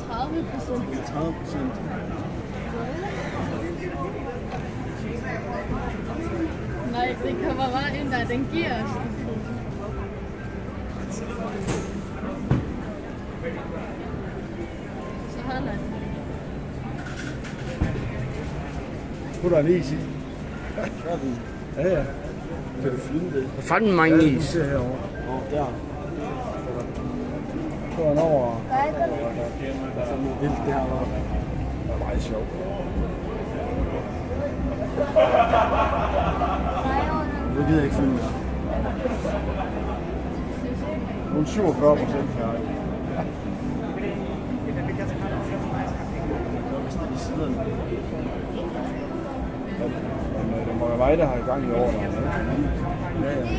30%. 30%. Nej, det kommer bare ind der, den giver os. Så holder den. Put der en is i. Ja, ja. Kan du flyde det? Hvad fanden mange Ja, is? du ser herovre. Der. Så er den over. Der er sådan noget vildt derovre. Det er meget sjovt. Det gider jeg ikke følge med. Nu er 47% færdig. Men det må være mig, der har i gang i år. Ja, ja.